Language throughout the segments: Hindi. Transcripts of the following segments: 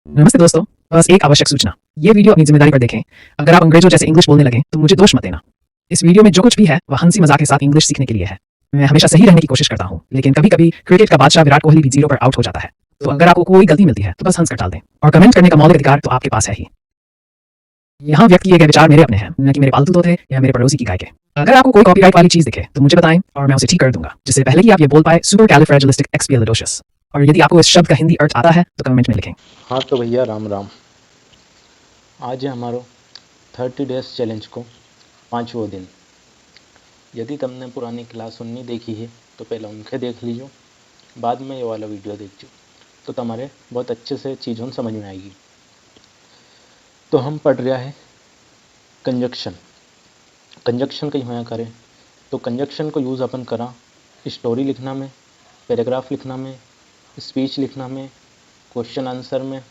नमस्ते दोस्तों। बस एक आवश्यक सूचना, ये वीडियो अपनी जिम्मेदारी पर देखें। अगर आप अंग्रेजों जैसे इंग्लिश बोलने लगे तो मुझे दोष मत देना। इस वीडियो में जो कुछ भी है वह हंसी मजाक के साथ इंग्लिश सीखने के लिए है। मैं हमेशा सही रहने की कोशिश करता हूँ, लेकिन कभी कभी क्रिकेट का बादशाह विराट कोहली भी 0 पर आउट हो जाता है। तो अगर आपको कोई गलती मिलती है तो बस हंस कर टाल दें, और कमेंट करने का मौलिक अधिकार तो आपके पास है ही। यहाँ व्यक्त किए गए विचार मेरे अपने हैं, न कि मेरे पालतू तोते या मेरे पड़ोसी की गाय के। अगर आपको कोई कॉपीराइट वाली चीज दिखे तो मुझे बताएं और मैं उसे ठीक कर दूंगा, जिससे पहले कि आप ये बोल पाए सुपरकैलिफ्रैजिलिस्टिक्स। और यदि आपको इस शब्द का हिंदी अर्थ आता है तो कमेंट में लिखें। हाँ तो भैया राम राम। आज है हमारो 30 डेज चैलेंज को 5वां दिन। यदि तुमने पुरानी क्लास 19 देखी है तो पहले उनके देख लीजिए, बाद में ये वाला वीडियो देखिए तो तुम्हारे बहुत अच्छे से चीज़ों समझ में आएगी। तो हम पढ़ रहा है कंजक्शन। कंजक्शन कहीं होया करे तो कंजक्शन को यूज़ अपन करा स्टोरी लिखना में, पैराग्राफ लिखना में, स्पीच लिखना में, क्वेश्चन आंसर में,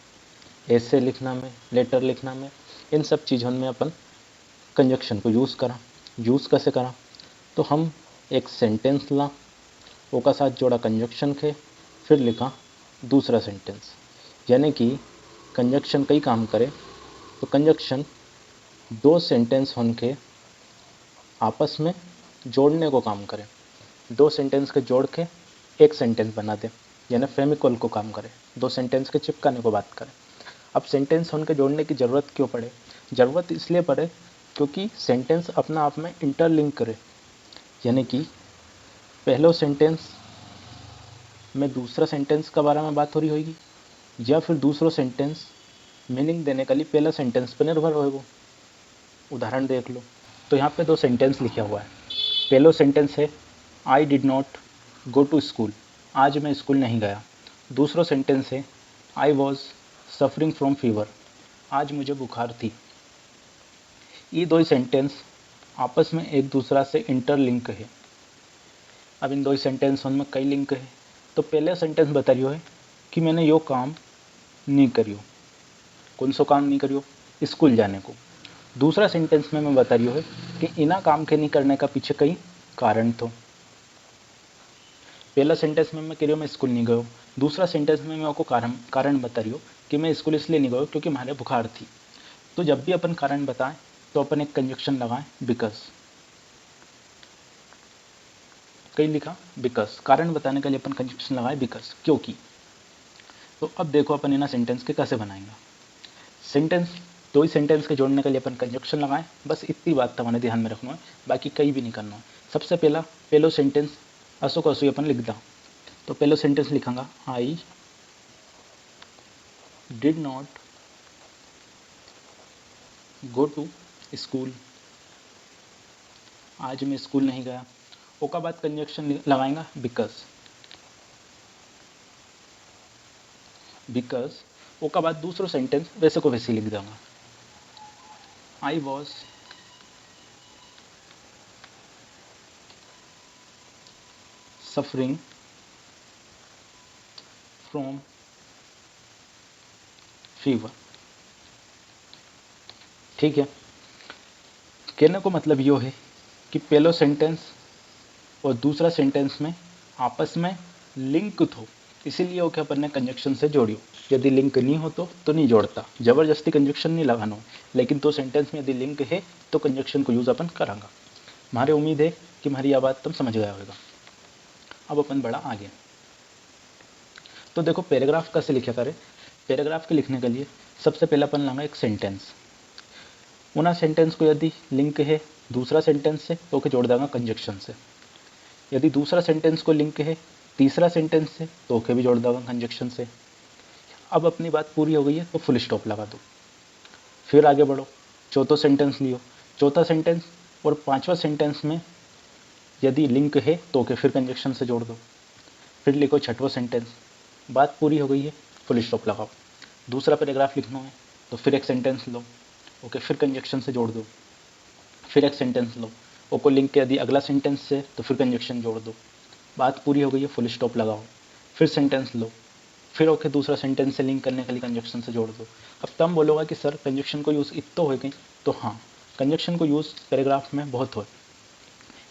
ऐसे लिखना में, लेटर लिखना में। इन सब चीज़ों में अपन कंजक्शन को यूज़ करा। यूज़ कैसे करा तो हम एक सेंटेंस ला, ओका साथ जोड़ा कंजक्शन के, फिर लिखा दूसरा सेंटेंस। यानी कि कंजक्शन कई काम करे तो कंजक्शन दो सेंटेंस होने आपस में जोड़ने को काम करे। दो सेंटेंस के जोड़ के एक सेंटेंस बना दे, यानी फेमिकोल को काम करे, दो सेंटेंस के चिपकाने को बात करे। अब सेंटेंस होने के जोड़ने की ज़रूरत क्यों पड़े? ज़रूरत इसलिए पड़े क्योंकि सेंटेंस अपना आप में इंटरलिंक करे। यानी कि पहले सेंटेंस में दूसरा सेंटेंस के बारे में बात हो रही होगी, या फिर दूसरा सेंटेंस मीनिंग देने के लिए पहला सेंटेंस पर निर्भर होगा। उदाहरण देख लो, तो यहाँ पे दो सेंटेंस लिखा हुआ है। पहला सेंटेंस है I did not go to school, आज मैं स्कूल नहीं गया। दूसरा सेंटेंस है I was suffering from fever, आज मुझे बुखार थी। ये दो सेंटेंस आपस में एक दूसरा से इंटरलिंक है। अब इन दो सेंटेंस में कई लिंक है। तो पहले सेंटेंस बता रही है कि मैंने यो काम नहीं करियो। कौन सा काम नहीं करियो? स्कूल जाने को। दूसरा सेंटेंस में मैं बता रही हूँ कि इना काम के नहीं करने का पीछे कई कारण तो। पहला सेंटेंस में मैं कह रही हूँ मैं स्कूल नहीं गयो, दूसरा सेंटेंस में मैं आपको कारण बता रही हूँ कि मैं स्कूल इसलिए नहीं गयो क्योंकि हमारे बुखार थी। तो जब भी अपन कारण बताएं तो अपन एक कंजक्शन लगाएं बिकॉज। कई लिखा बिकॉज, कारण बताने के लिए अपन कंजक्शन लगाएं बिकॉज, क्योंकि। तो अब देखो अपन इना सेंटेंस के कैसे बनाएंगे। सेंटेंस दो ही सेंटेंस के जोड़ने के लिए अपन कंजक्शन लगाएं, बस इतनी बात तुम्हारे ध्यान में रखना है, बाकी कहीं भी नहीं करना है। सबसे पहला सेंटेंस असो को असो अपन लिख दा। तो पहला सेंटेंस लिखांगा I did not go to school, आज मैं स्कूल नहीं गया। ओका बाद कंजक्शन लगाएंगा बिकॉज। बिकॉज ओका बाद दूसरा सेंटेंस वैसे को वैसे लिख दूंगा, आई वॉज सफरिंग फ्रॉम फीवर। ठीक है, कहने को मतलब यो है कि पहला सेंटेंस और दूसरा सेंटेंस में आपस में लिंक हो, इसीलिए ओके अपन ने कंजक्शन से जोड़ियो। यदि लिंक नहीं हो तो नहीं जोड़ता, जबरदस्ती कंजक्शन नहीं लगाना हो। लेकिन तो सेंटेंस में यदि लिंक है तो कंजक्शन को यूज़ अपन करांगा। हमारे उम्मीद है कि हमारी यह बात तुम समझ गया होगा। अब अपन बड़ा आगे। तो देखो पैराग्राफ कैसे लिखा करें। पैराग्राफ के लिखने के लिए सबसे पहले अपन लाएंगे एक सेंटेंस। उना सेंटेंस को यदि लिंक है दूसरा सेंटेंस से तो ओके जोड़ देंगे कंजक्शन से। यदि दूसरा सेंटेंस को लिंक है तीसरा सेंटेंस से तो ओके भी जोड़ देंगे कंजक्शन से। अब अपनी बात पूरी हो गई है तो फुल स्टॉप लगा दो, फिर आगे बढ़ो। चौथा सेंटेंस लियो, चौथा सेंटेंस और पांचवा सेंटेंस में यदि लिंक है तो ओके फिर कंजक्शन से जोड़ दो। फिर लिखो छठवां सेंटेंस, बात पूरी हो गई है, फुल स्टॉप लगाओ। दूसरा पैराग्राफ लिखना है तो फिर एक सेंटेंस लो, ओके फिर कंजक्शन से जोड़ दो। फिर एक सेंटेंस लो, ओको लिंक के यदि अगला सेंटेंस से तो फिर कंजक्शन जोड़ दो। बात पूरी हो गई है, फुल स्टॉप लगाओ। फिर सेंटेंस लो, फिर ओके दूसरा सेंटेंस से लिंक करने के लिए कंजक्शन से जोड़ दो। अब तुम बोलोगा कि सर कंजक्शन को यूज़ इतना हो गई, तो हाँ कंजक्शन को यूज़ पैराग्राफ में बहुत हो।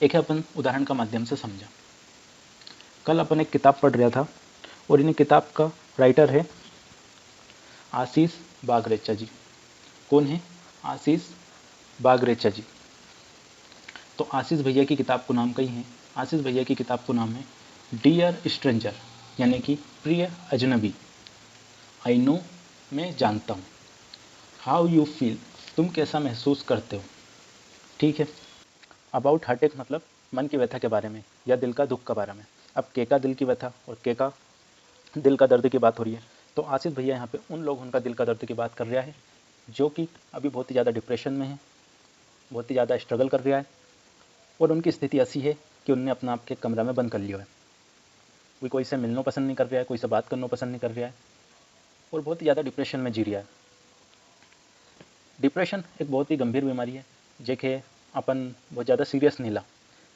एक है अपन उदाहरण का माध्यम से समझा। कल अपन एक किताब पढ़ रहा था और इन किताब का राइटर है आशीष बागरेचा जी। कौन है? आशीष बागरेचा जी। तो आशीष भैया की किताब को नाम कही है, आशीष भैया की किताब को नाम है डियर स्ट्रेंजर, यानी कि प्रिय अजनबी। आई नो, मैं जानता हूँ। हाउ यू फील, तुम कैसा महसूस करते हो। ठीक है। अबाउट हार्टेक मतलब मन की व्यथा के बारे में या दिल का दुख के बारे में। अब के का दिल की व्यथा और के का दिल का दर्द की बात हो रही है, तो आशीष भैया यहाँ पे उन लोगों का दिल का दर्द की बात कर रहा है जो कि अभी बहुत ही ज़्यादा डिप्रेशन में है, बहुत ही ज़्यादा स्ट्रगल कर रहा है, और उनकी स्थिति ऐसी है कि उनने अपना आप के कमरा में बंद कर लिया है। वो कोई से मिलना पसंद नहीं कर रहा है, कोई से बात करना पसंद नहीं कर रहा है, और बहुत ही ज़्यादा डिप्रेशन में जी रहा है। डिप्रेशन एक बहुत ही गंभीर बीमारी है जेके अपन बहुत ज़्यादा सीरियस नहीं ला।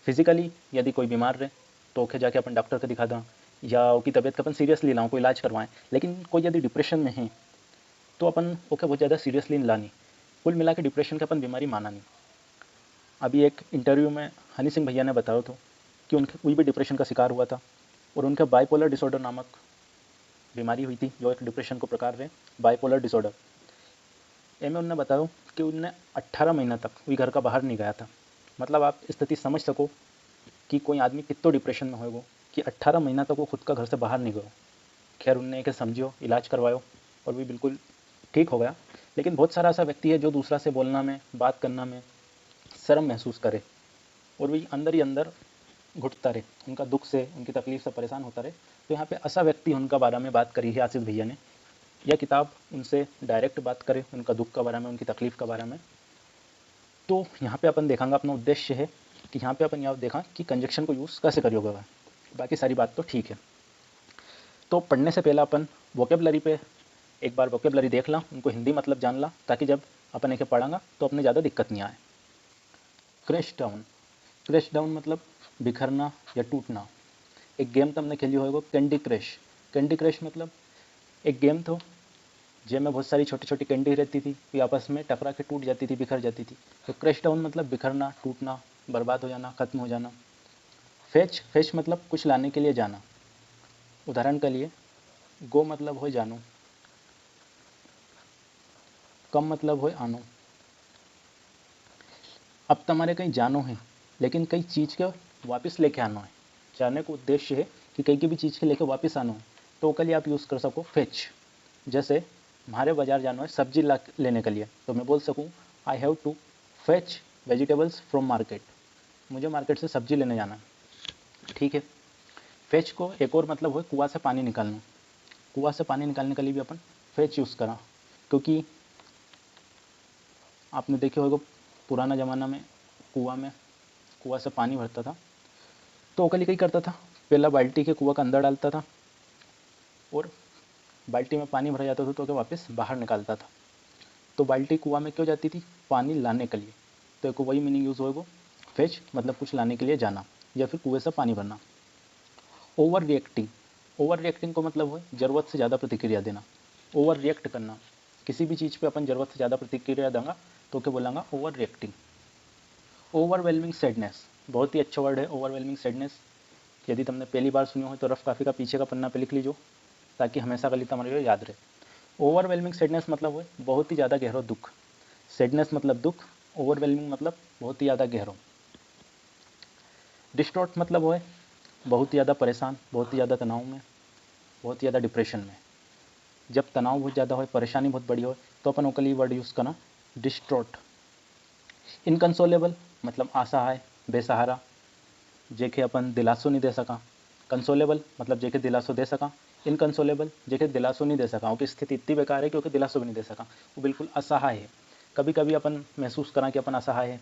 फिजिकली यदि कोई बीमार रहे तो ओके जाके अपन डॉक्टर को दिखा दें या उसकी तबीयत का अपन सीरियसली लाऊँ, कोई इलाज करवाएं, लेकिन कोई यदि डिप्रेशन में है तो अपन ओके बहुत ज़्यादा सीरियसली नहीं लानी। कुल मिला के डिप्रेशन का अपन बीमारी माना नहीं। अभी एक इंटरव्यू में हनी सिंह भैया ने बताया था कि उनके कोई भी डिप्रेशन का शिकार हुआ था और उनका बाइपोलर डिसऑर्डर नामक बीमारी हुई थी, जो एक डिप्रेशन को प्रकार है, बाइपोलर डिसऑर्डर। एम उनने बताया कि उनने 18 महीना तक वही घर का बाहर नहीं गया था। मतलब आप स्थिति समझ सको कि कोई आदमी कितना डिप्रेशन में होएगो कि 18 महीना तक वो खुद का घर से बाहर नहीं गयो। खैर उनने एक समझियो, इलाज करवायो और भी बिल्कुल ठीक हो गया। लेकिन बहुत सारा ऐसा व्यक्ति है जो दूसरा से बोलना में, बात करना में शर्म महसूस करे और वही अंदर ही अंदर घुटता रहे, उनका दुख से, उनकी तकलीफ से परेशान होता रहे। तो यहाँ पे ऐसा व्यक्ति उनका बारे में बात करी है आशीष भैया ने। यह किताब उनसे डायरेक्ट बात करे उनका दुख के बारे में, उनकी तकलीफ के बारे में। तो यहाँ पे अपन देखेंगे, अपना उद्देश्य है कि यहाँ पे अपन यह देखा कि कंजक्शन को यूज़ कैसे करियोगे वह, बाकी सारी बात तो ठीक है। तो पढ़ने से पहले अपन वोकेबलरी पे एक बार वोकेबलरी देख ला, उनको हिंदी मतलब जान ला, ताकि जब अपन एक पढ़ांगा तो अपने ज़्यादा दिक्कत नहीं आए। क्रैश डाउन, क्रैश डाउन मतलब बिखरना या टूटना। एक गेम तुमने खेली होगा कैंडी क्रश। कैंडी क्रश मतलब एक गेम था जिसमें बहुत सारी छोटी छोटी कैंडी रहती थी, वे आपस में टकरा के टूट जाती थी, बिखर जाती थी। तो क्रैश डाउन मतलब बिखरना, टूटना, बर्बाद हो जाना, खत्म हो जाना। फेच, फेच मतलब कुछ लाने के लिए जाना। उदाहरण के लिए गो मतलब हो जानो, कम मतलब हो आनो। अब तुम्हारे कहीं जानो है लेकिन कई चीज़ के वापस लेके आना है। जाने का उद्देश्य है कि कहीं की भी चीज़ के लेके वापस आना है, तो के लिए आप यूज़ कर सको फेच। जैसे हमारे बाजार जाना है सब्जी लेने के लिए, तो मैं बोल सकूँ I have to fetch vegetables from market. मुझे मार्केट से सब्जी लेने जाना है। ठीक है। फेच को एक और मतलब है कुआं से पानी निकालना। कुआं से पानी निकालने के लिए भी अपन फेच यूज़ करा, क्योंकि आपने देखे होगा पुराना ज़माना में कुआं से पानी भरता था, तो ओकली कहीं करता था, पहला बाल्टी के कुआं का अंदर डालता था और बाल्टी में पानी भरा जाता था तो वापस बाहर निकालता था। तो बाल्टी कुआं में क्यों जाती थी? पानी लाने के लिए। तो एक वही मीनिंग यूज़ होएगा, फेच मतलब कुछ लाने के लिए जाना या फिर कुएं से पानी भरना। ओवर रिएक्टिंग, ओवर रिएक्टिंग को मतलब है ज़रूरत से ज़्यादा प्रतिक्रिया देना। ओवर रिएक्ट करना, किसी भी चीज़ पे अपन ज़रूरत से ज़्यादा प्रतिक्रिया देंगे तो क्या बोलेंगे? Over reacting. ओवरवेलमिंग सैडनेस, बहुत ही अच्छा वर्ड है ओवरवेलमिंग सैडनेस। यदि तुमने पहली बार सुनी हो तो रफ काफ़ी का पीछे का पन्ना पे लिख लीजिए, ताकि हमेशा के लिए तुम्हारे याद रहे। ओवरवेलमिंग सैडनेस मतलब है बहुत ही ज़्यादा गहरा दुख। सैडनेस मतलब दुख, ओवरवेलमिंग मतलब बहुत ही ज़्यादा गहरा। डिस्ट्रॉट मतलब है बहुत ही ज़्यादा परेशान, बहुत ही ज़्यादा तनाव में, बहुत ही ज़्यादा डिप्रेशन में। जब तनाव बहुत ज़्यादा हो, परेशानी बहुत बड़ी हो, तो अपन ओकली वर्ड यूज़ करना डिस्ट्रॉट। इनकंसोलेबल मतलब असहाय, बेसहारा, जेके अपन दिलासो नहीं दे सका। कंसोलेबल मतलब जेके दिलासो दे सका। इनकंसोलेबल जेके दिलासो नहीं दे सका, उनकी स्थिति इतनी बेकार है कि दिलासो भी नहीं दे सका, वो बिल्कुल असहाय है। कभी कभी अपन महसूस करा कि अपन असहाय है,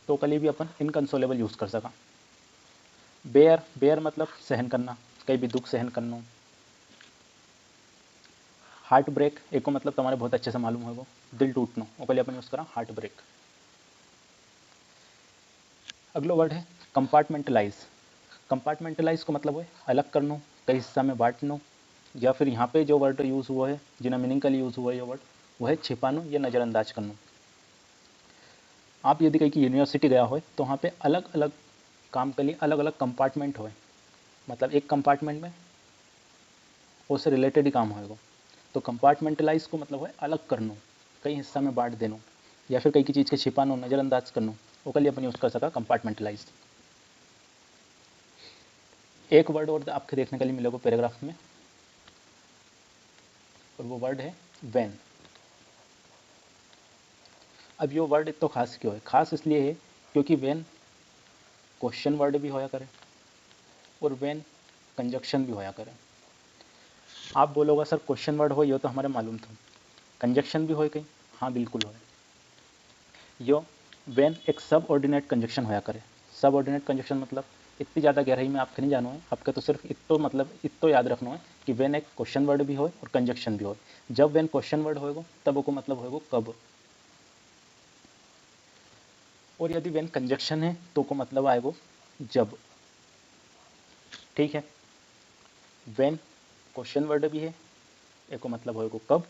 तो कभी भी अपन इनकंसोलेबल यूज़ कर सका। बेयर, बेयर मतलब सहन करना, कहीं भी दुख सहन करना। हार्ट ब्रेक, एक को मतलब तुम्हारे बहुत अच्छे से मालूम होगा, दिल टूटना, वो लिए अपन यूज़ करा हार्ट ब्रेक। अगला वर्ड है कंपार्टमेंटलाइज। कंपार्टमेंटलाइज को मतलब है अलग करना, कई हिस्सा में बांटना, या फिर यहाँ पे जो वर्ड यूज़ हुआ है, जिन्हें मीनिंग के लिए यूज़ हुआ है ये वर्ड, वो है छिपाना या नज़रअंदाज करना। आप यदि कहीं की यूनिवर्सिटी गया हो तो वहाँ पे अलग अलग काम के लिए अलग अलग कंपार्टमेंट हो, मतलब एक कंपार्टमेंट में उससे रिलेटेड ही काम होएगा। तो कंपार्टमेंटलाइज को मतलब है अलग करनो, कई हिस्सा में बांट देनो, या फिर कई की चीज़ के छिपानो, नज़रअंदाज करनो, वो के लिए अपन यूज़ कर सका कंपार्टमेंटलाइज। एक वर्ड और आपके देखने के लिए मिलेगा पैराग्राफ में, और वो वर्ड है व्हेन। अब ये वर्ड तो खास क्यों है? खास इसलिए है क्योंकि व्हेन क्वेश्चन वर्ड भी होया करे और व्हेन कंजक्शन भी होया करे। आप बोलोगे सर क्वेश्चन वर्ड हो, ये तो हमारे मालूम था, कंजक्शन भी हो कहीं? हाँ बिल्कुल हो। यो व्हेन एक सब ऑर्डिनेट कंजक्शन होया करे। सब ऑर्डिनेट कंजक्शन मतलब इतनी ज़्यादा गहराई में आपके नहीं जानो है, आपके तो सिर्फ इतो मतलब इतो याद रखना है कि व्हेन एक क्वेश्चन वर्ड भी हो और कंजक्शन भी हो। जब व्हेन क्वेश्चन वर्ड होएगो तब को मतलब होएगो कब, और यदि व्हेन कंजक्शन है तो को मतलब आएगो जब। ठीक है, व्हेन क्वेश्चन वर्ड भी है, एक को मतलब होएगो कब,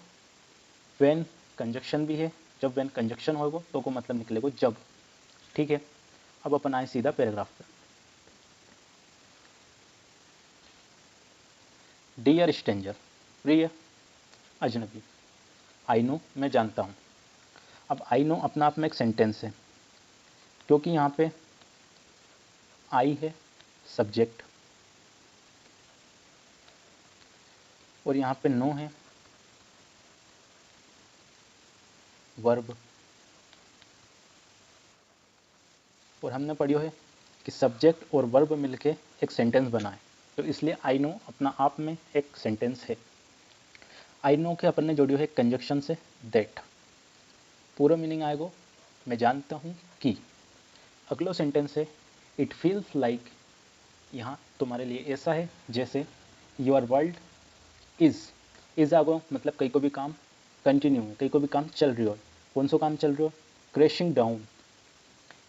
व्हेन कंजक्शन भी है, जब व्हेन कंजक्शन होएगो तो को मतलब निकलेगो जब। ठीक है, अब अपन आए सीधा पैराग्राफ पर। डियर स्ट्रेंजर, प्रिय अजनबी, आई नो मैं जानता हूँ। अब आई नो अपना आप में एक सेंटेंस है, क्योंकि यहाँ पे आई है सब्जेक्ट और यहाँ पे नो है वर्ब, और हमने पढ़ियो है कि सब्जेक्ट और वर्ब मिलके एक सेंटेंस बना है, तो इसलिए आई नो अपना आप में एक सेंटेंस है। आई नो के अपन ने जोड़ियो है कंजक्शन से दैट, पूरा मीनिंग आएगो मैं जानता हूँ कि। अगलो सेंटेंस है इट फील्स लाइक, यहाँ तुम्हारे लिए ऐसा है जैसे योर वर्ल्ड इज आगो मतलब कहीं को भी काम कंटिन्यू है, कहीं को भी काम चल रही हो। कौन सा काम चल रही हो? क्रैशिंग डाउन,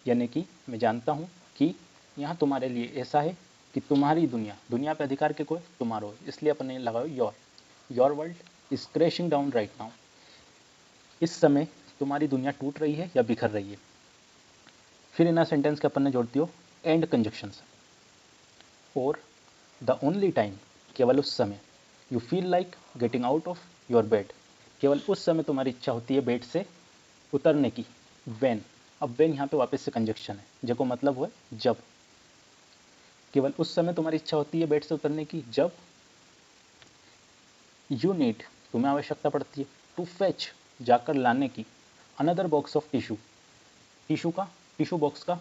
यानी कि मैं जानता हूँ कि यहाँ तुम्हारे लिए ऐसा है कि तुम्हारी दुनिया, दुनिया पे अधिकार के कोई तुम्हारो, इसलिए अपन ने लगाओ your world is crashing down right now, इस समय तुम्हारी दुनिया टूट रही है या बिखर रही है। फिर इन सेंटेंस के अपन ने जोड़ती हो एंड कंजक्शन से, और द ओनली टाइम, केवल उस समय, you feel like getting out of your bed, केवल उस समय तुम्हारी इच्छा होती है बेड से उतरने की, व्हेन। अब व्हेन यहाँ पे वापस से कंजक्शन है, जो मतलब हुआ जब। केवल उस समय तुम्हारी इच्छा होती है बेड से उतरने की जब यू नीड, तुम्हें आवश्यकता पड़ती है, टू फेच, जाकर लाने की, another box of tissue, tissue का, टिश्यू बॉक्स का,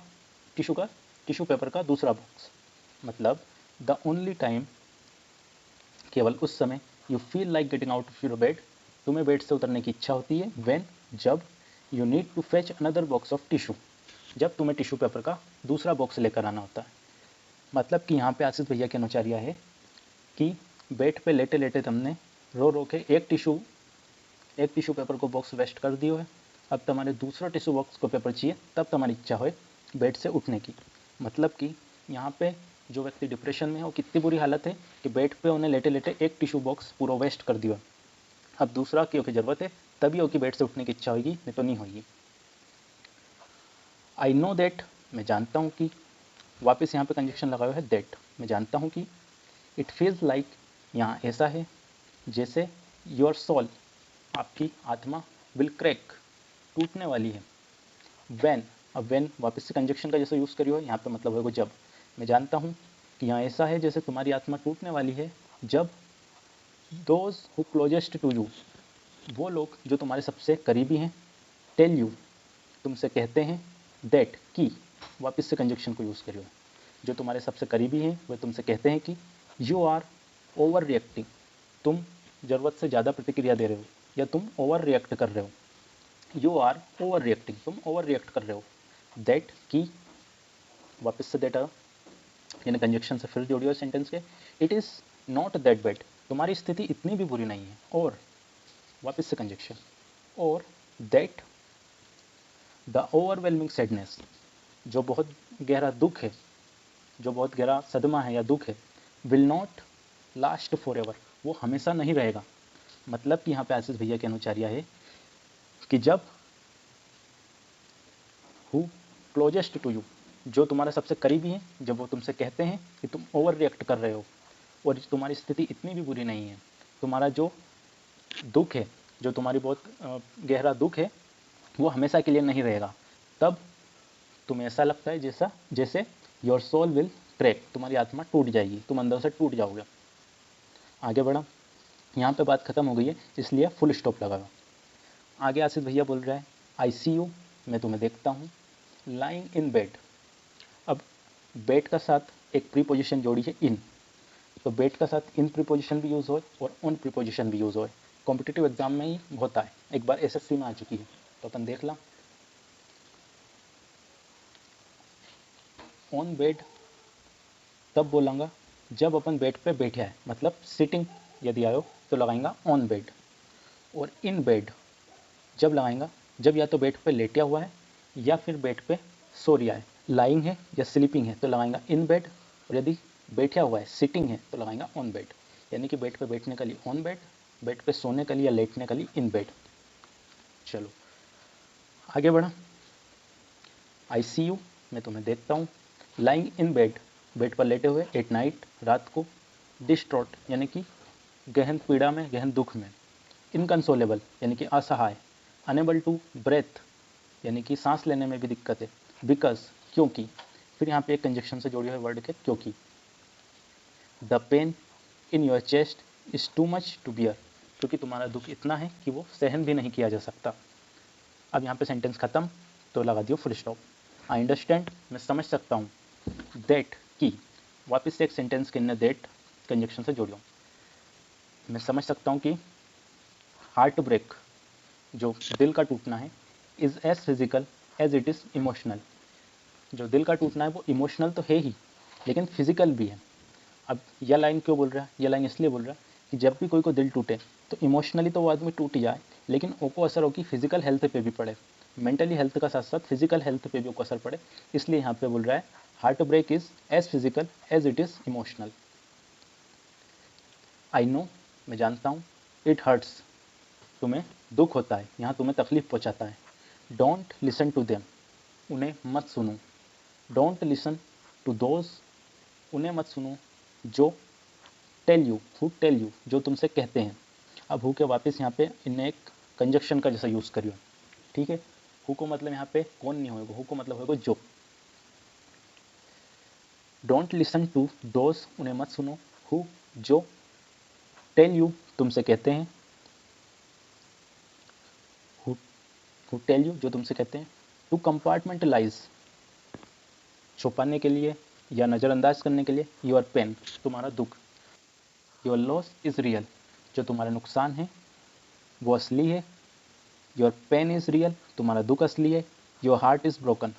टिश्यू पेपर का दूसरा बॉक्स। मतलब द ओनली टाइम, केवल उस समय, you feel like getting out of your bed, तुम्हें बेड से उतरने की इच्छा होती है, व्हेन, जब, you need to fetch another box of tissue, जब तुम्हें टिश्यू पेपर का दूसरा बॉक्स लेकर आना होता है। मतलब कि यहाँ पे आशीष भैया की अनुचार्या है कि बेड पे लेटे लेटे तुमने रो रो के एक टिश्यू पेपर को बॉक्स वेस्ट कर दियो है, अब तुम्हारे दूसरा टिश्यू बॉक्स को पेपर चाहिए, तब तुम्हारी इच्छा हो बेड से उठने की। मतलब कि यहाँ पे जो व्यक्ति डिप्रेशन में है वो कितनी बुरी हालत है कि बेड पे उन्हें लेटे लेटे एक टिश्यू बॉक्स पूरा वेस्ट कर दिया, अब दूसरा की ओके ज़रूरत है, तभी ओके बेड से उठने की इच्छा होगी, नहीं तो नहीं होगी। आई नो दैट, मैं जानता हूँ कि, वापस यहाँ पे कंजक्शन लगाया है दैट, मैं जानता हूँ कि। इट फील्स लाइक, यहाँ ऐसा है जैसे योर सोल, आपकी आत्मा, विल क्रैक, टूटने वाली है, व्हेन। अब व्हेन वापस से कंजक्शन का जैसे यूज़ करियो है, यहाँ पे मतलब होगा जब। मैं जानता हूँ कि यहाँ ऐसा है जैसे तुम्हारी आत्मा टूटने वाली है जब those who closest to you, वो लोग जो तुम्हारे सबसे करीबी हैं, टेल यू, तुमसे कहते हैं, दैट की, वापस से कंजक्शन को यूज़ करियो, जो तुम्हारे सबसे करीबी हैं वे तुमसे कहते हैं कि यू आर ओवर रिएक्टिंग, तुम ज़रूरत से ज़्यादा प्रतिक्रिया दे रहे हो, या तुम ओवर रिएक्ट कर रहे हो, यू आर ओवर रिएक्टिंग, तुम ओवर रिएक्ट कर रहे हो। दैट की, वापस से दैट यानी कंजक्शन से फिर जोड़ियो सेंटेंस के, it is not that bad, तुम्हारी स्थिति इतनी भी बुरी नहीं है, और वापस से कंजक्शन, और दैट द ओवरवेलमिंग सैडनेस, जो बहुत गहरा दुख है, जो बहुत गहरा सदमा है या दुख है, will not last for ever, वो हमेशा नहीं रहेगा। मतलब कि यहाँ पे आशीष भैया की अनुचार्या है कि जब हु क्लोजेस्ट टू यू, जो तुम्हारे सबसे करीबी हैं, जब वो तुमसे कहते हैं कि तुम ओवर रिएक्ट कर रहे हो और तुम्हारी स्थिति इतनी भी बुरी नहीं है, तुम्हारा जो दुख है, जो तुम्हारी बहुत गहरा दुख है, वो हमेशा के लिए नहीं रहेगा। तब तुम्हें ऐसा लगता है जैसे योर सोल विल क्रैक, तुम्हारी आत्मा टूट जाएगी, तुम अंदर से टूट जाओगे। आगे बढ़ा, यहाँ पे बात खत्म हो गई है, इसलिए फुल स्टॉप लगाओ। आगे आसिफ भैया बोल रहा है आई सी यू, मैं तुम्हें देखता हूँ, लाइंग इन बेड। अब बेड का साथ एक प्रीपोजिशन जोड़ी है इन, तो बेड का साथ इन प्रीपोजिशन भी यूज़ हो और ऑन प्रीपोजिशन भी यूज़ हो। कॉम्पिटिटिव एग्जाम में ही होता है, एक बार एसएससी में आ चुकी है, तो अपन देख ला। ऑन बेड तब बोलांगा जब अपन बेड पे बैठे हैं, मतलब सिटिंग यदि आयो तो लगाएंगा ऑन बेड। और इन बेड जब लगाएंगा जब या तो बेड पे लेटा हुआ है या फिर बेड पे सो रहा है, लाइंग है या स्लीपिंग है तो लगाएंगा इन बेड, और यदि बैठा हुआ है सिटिंग है तो लगाएंगा ऑन बेड। यानी कि बेड पे बैठने के लिए ऑन बेड, बेड पे सोने के लिए या लेटने के लिए इन बेड। चलो आगे बढ़ा, आई सी यू, मैं तुम्हें देखता हूँ, लाइंग इन बेड, बेड पर लेटे हुए, एट नाइट, रात को, डिस्ट्रॉट यानी कि गहन पीड़ा में, गहन दुख में, इनकंसोलेबल यानी कि असहाय, अनेबल टू ब्रेथ यानी कि सांस लेने में भी दिक्कत है, बिकॉज क्योंकि, फिर यहाँ पे एक कंजक्शन से जोड़ी हुई वर्ड के क्योंकि, the pain in your chest is too much to bear, क्योंकि तुम्हारा दुख इतना है कि वो सहन भी नहीं किया जा सकता। अब यहाँ पे सेंटेंस खत्म, तो लगा दियो फुल स्टॉप। आई अंडरस्टैंड, मैं समझ सकता हूँ, दैट की, वापस से एक सेंटेंस के अंदर दैट कंजक्शन से जोड़ो, मैं समझ सकता हूँ कि हार्ट ब्रेक, जो दिल का टूटना है, is as physical as it is emotional, जो दिल का टूटना है वो इमोशनल तो है ही लेकिन फिजिकल भी है। अब यह लाइन क्यों बोल रहा है, यह लाइन इसलिए बोल रहा है कि जब भी कोई को दिल टूटे तो इमोशनली तो वो आदमी टूट जाए, लेकिन ओको असर हो कि फिजिकल हेल्थ पे भी पड़े, मेंटली हेल्थ का साथ साथ फिजिकल हेल्थ पे भी ओको असर पड़े, इसलिए यहाँ पे बोल रहा है heartbreak is as physical as it is emotional. I know, मैं जानता हूँ, इट हर्ट्स, तुम्हें दुख होता है, यहाँ तुम्हें तकलीफ पहुँचाता है, डोंट लिसन टू देम, उन्हें मत सुनो, डोंट लिसन टू दोज, उन्हें मत सुनो जो tell you, who tell you, जो तुमसे कहते हैं। अब हु के वापस यहाँ पे इन्हें एक कंजक्शन का जैसा यूज़ करियो, ठीक है। हु को मतलब यहाँ पे कौन नहीं होगा, हु को मतलब होगा जो। डोंट लिसन टू दोज, उन्हें मत सुनो, हु जो, टेल यू तुमसे कहते हैं, हु टेल यू जो तुमसे कहते हैं, टू कंपार्टमेंटलाइज, छुपाने के लिए या नज़रअंदाज करने के लिए, योर पेन, तुम्हारा दुख, योर लॉस इज़ रियल, जो तुम्हारा नुकसान है वो असली है, योर पेन इज़ रियल, तुम्हारा दुख असली है, योर हार्ट इज़ ब्रोकन,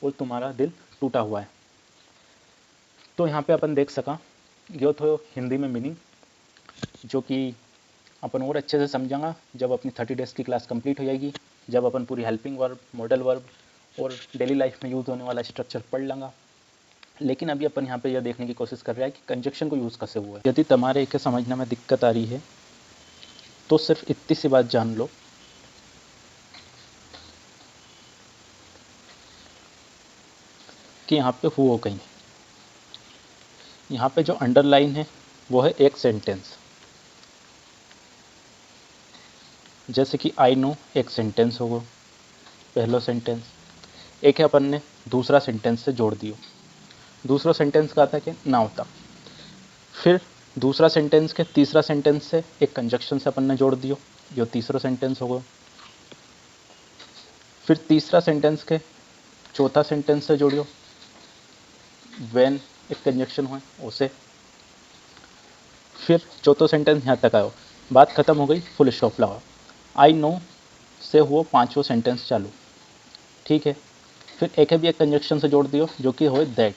और तुम्हारा दिल टूटा हुआ है। तो यहाँ पे अपन देख सका, ये तो हिंदी में मीनिंग, जो कि अपन और अच्छे से समझांगा जब अपनी 30 डेज़ की क्लास कंप्लीट हो जाएगी, जब अपन पूरी हेल्पिंग वर्ब, मॉडल वर्ब और डेली लाइफ में यूज़ होने वाला स्ट्रक्चर पढ़ लेंगा। लेकिन अभी अपन यहाँ पे यह देखने की कोशिश कर रहे हैं कि कंजक्शन को यूज़ कैसे हुआ है। यदि तुम्हारे इसे समझने में दिक्कत आ रही है तो सिर्फ इतनी सी बात जान लो कि यहाँ पे हुआ कहीं, यहाँ पे जो अंडरलाइन है वो है एक सेंटेंस, जैसे कि आई नो एक सेंटेंस होगा, पहला सेंटेंस, एक है अपन ने दूसरा सेंटेंस से जोड़ दियो, दूसरा सेंटेंस का आता है कि ना होता, फिर दूसरा सेंटेंस के तीसरा सेंटेंस से एक कंजक्शन से अपन ने जोड़ दियो, जो तीसरा सेंटेंस होगा, फिर तीसरा सेंटेंस के चौथा सेंटेंस से जोड़ियो, व्हेन एक कंजक्शन हुआ उसे, फिर चौथा सेंटेंस यहाँ तक आयो, बात खत्म हो गई, फुल स्टॉप लगाओ। आई नो से हुआ पांचवा सेंटेंस चालू, ठीक है। फिर एक है भी एक कंजक्शन से जोड़ दियो जो कि हो दैट,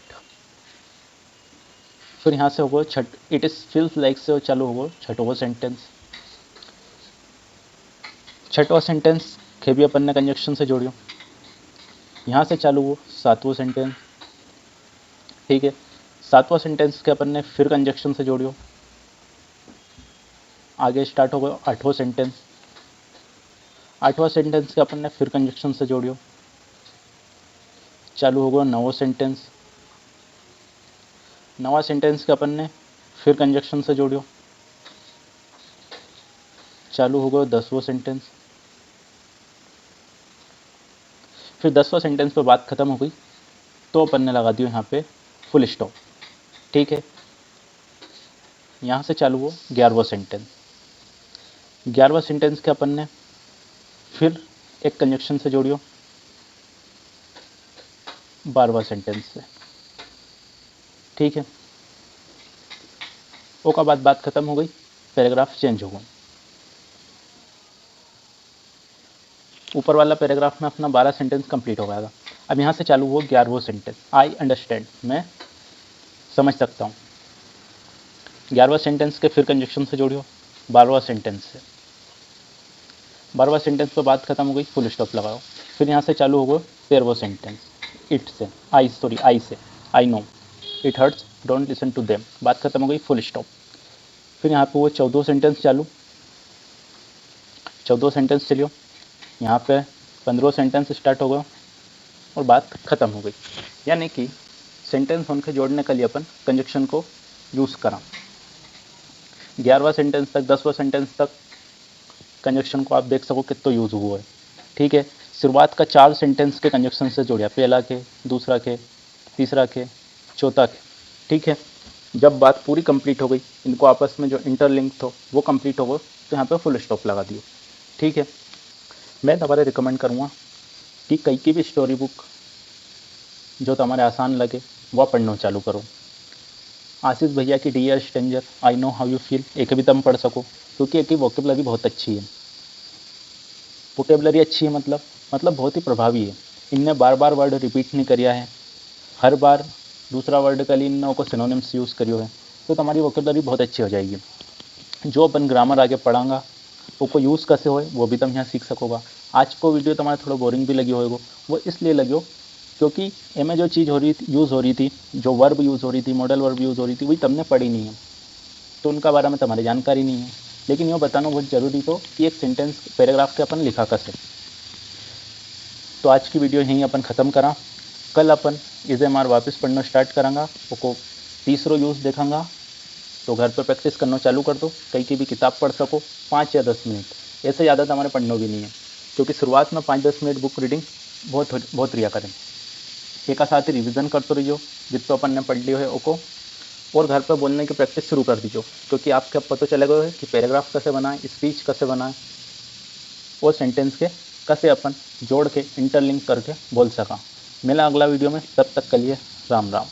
फिर यहाँ से होगा Chhath, it is feels like से चालू होगा छठवा सेंटेंस, छठवा सेंटेंस के भी अपन ने कंजक्शन से जोड़ियो, यहाँ से चालू हो सातवां सेंटेंस, ठीक है। सातवां सेंटेंस के अपन ने फिर कंजक्शन से जोड़ियो, आगे स्टार्ट होगा आठवां सेंटेंस, आठवां सेंटेंस के अपन ने फिर कंजक्शन से जोड़ियो, चालू होगा नौवां सेंटेंस, नवा सेंटेंस के अपन ने फिर कंजक्शन से जोड़ियो, चालू हो गया 10वां सेंटेंस। फिर 10वां सेंटेंस पे बात ख़त्म हो गई तो अपन ने लगा दिया यहाँ पे फुल स्टॉप। ठीक है, यहाँ से चालू हो 11वां सेंटेंस। 11वां सेंटेंस के अपन ने फिर एक कंजक्शन से जोड़ियो 12वां सेंटेंस से। ठीक है, ओ का बाद बात खत्म हो गई, पैराग्राफ चेंज हो गया। ऊपर वाला पैराग्राफ में अपना 12 सेंटेंस कंप्लीट हो गया। अब यहाँ से चालू हो 11वां सेंटेंस। आई अंडरस्टैंड, मैं समझ सकता हूँ। 11वां सेंटेंस के फिर कंजक्शन से जोड़ियो 12वां सेंटेंस से। 12वां सेंटेंस पर बात खत्म हो गई, फुल स्टॉप लगाओ। फिर यहाँ से चालू हो गया 13वां sentence. It say, I say, I know it hurts, don't listen to them, बात खत्म हो गई, फुल स्टॉप। फिर यहाँ पे वो 14वां सेंटेंस चालू, 14वां सेंटेंस चलियो। यहाँ पे 15वां सेंटेंस स्टार्ट हो गया और बात खत्म हो गई। यानी कि सेंटेंस उनके जोड़ने के लिए अपन कंजक्शन को यूज़ करा। 11वां सेंटेंस तक, 10वां सेंटेंस तक कंजक्शन को आप देख सको कितना यूज़ हुआ है। ठीक है, शुरुआत का 4 सेंटेंस के कंजक्शन से जोड़िया, पहला के, दूसरा के, तीसरा के, चौथा के। ठीक है, जब बात पूरी कंप्लीट हो गई, इनको आपस में जो इंटरलिंक थो वो कंप्लीट हो गए, तो यहाँ पे फुल स्टॉप लगा दियो। ठीक है, मैं तुम्हारे रिकमेंड करूँगा कि कई की भी स्टोरी बुक जो तुम्हारे आसान लगे वह पढ़ना चालू करो। आशीष भैया की dear stranger, I know how you feel, एक भी तुम पढ़ सको, क्योंकि एक की वोकेबलरी बहुत अच्छी है। वोकेबलरी अच्छी है मतलब बहुत ही प्रभावी है। इनने बार बार वर्ड रिपीट नहीं करिया है, हर बार दूसरा वर्ड के लिए इनने को सिनोनिम्स यूज़ करियो है, तो तुम्हारी वोकेबलरी बहुत अच्छी हो जाएगी। जो अपन ग्रामर आगे पढ़ांगा वो यूज़ कैसे होए वो भी तुम यहाँ सीख सकोगा। आज को वीडियो तुम्हारा थोड़ा बोरिंग भी लगी होएगो, वो इसलिए लगियो क्योंकि इनमें जो चीज़ यूज़ हो रही थी, जो वर्ब यूज़ हो रही थी, मॉडल वर्ब यूज़ हो रही थी, वही तुमने पढ़ी नहीं है, तो उनका बारे में तुम्हारी जानकारी नहीं है। लेकिन ये बताना बहुत ज़रूरी तो कि एक सेंटेंस पैराग्राफ के अपन लिखा कैसे। तो आज की वीडियो यहीं अपन ख़त्म करा। कल अपन इज़ेमार वापस पढ़ना स्टार्ट करांगा, उसको तीसरो यूज़ देखांगा। तो घर पर प्रैक्टिस करना चालू कर दो, कहीं की भी किताब पढ़ सको 5 या 10 मिनट, ऐसे ज़्यादा तो हमारे पढ़ना भी नहीं है, क्योंकि शुरुआत में 5-10 मिनट बुक रीडिंग बहुत रिया करें। एक साथ ही रिविज़न करते रहियो, जितना अपन ने पढ़ लियो है उसको, और घर पर बोलने की प्रैक्टिस शुरू कर दीजिए, क्योंकि आपको अब पता चलेगा कि पैराग्राफ कैसे बनाएं, स्पीच कैसे बनाएं, और सेंटेंस के कैसे अपन जोड़ के इंटरलिंक करके बोल सका। मिला अगला वीडियो में, तब तक के लिए राम राम।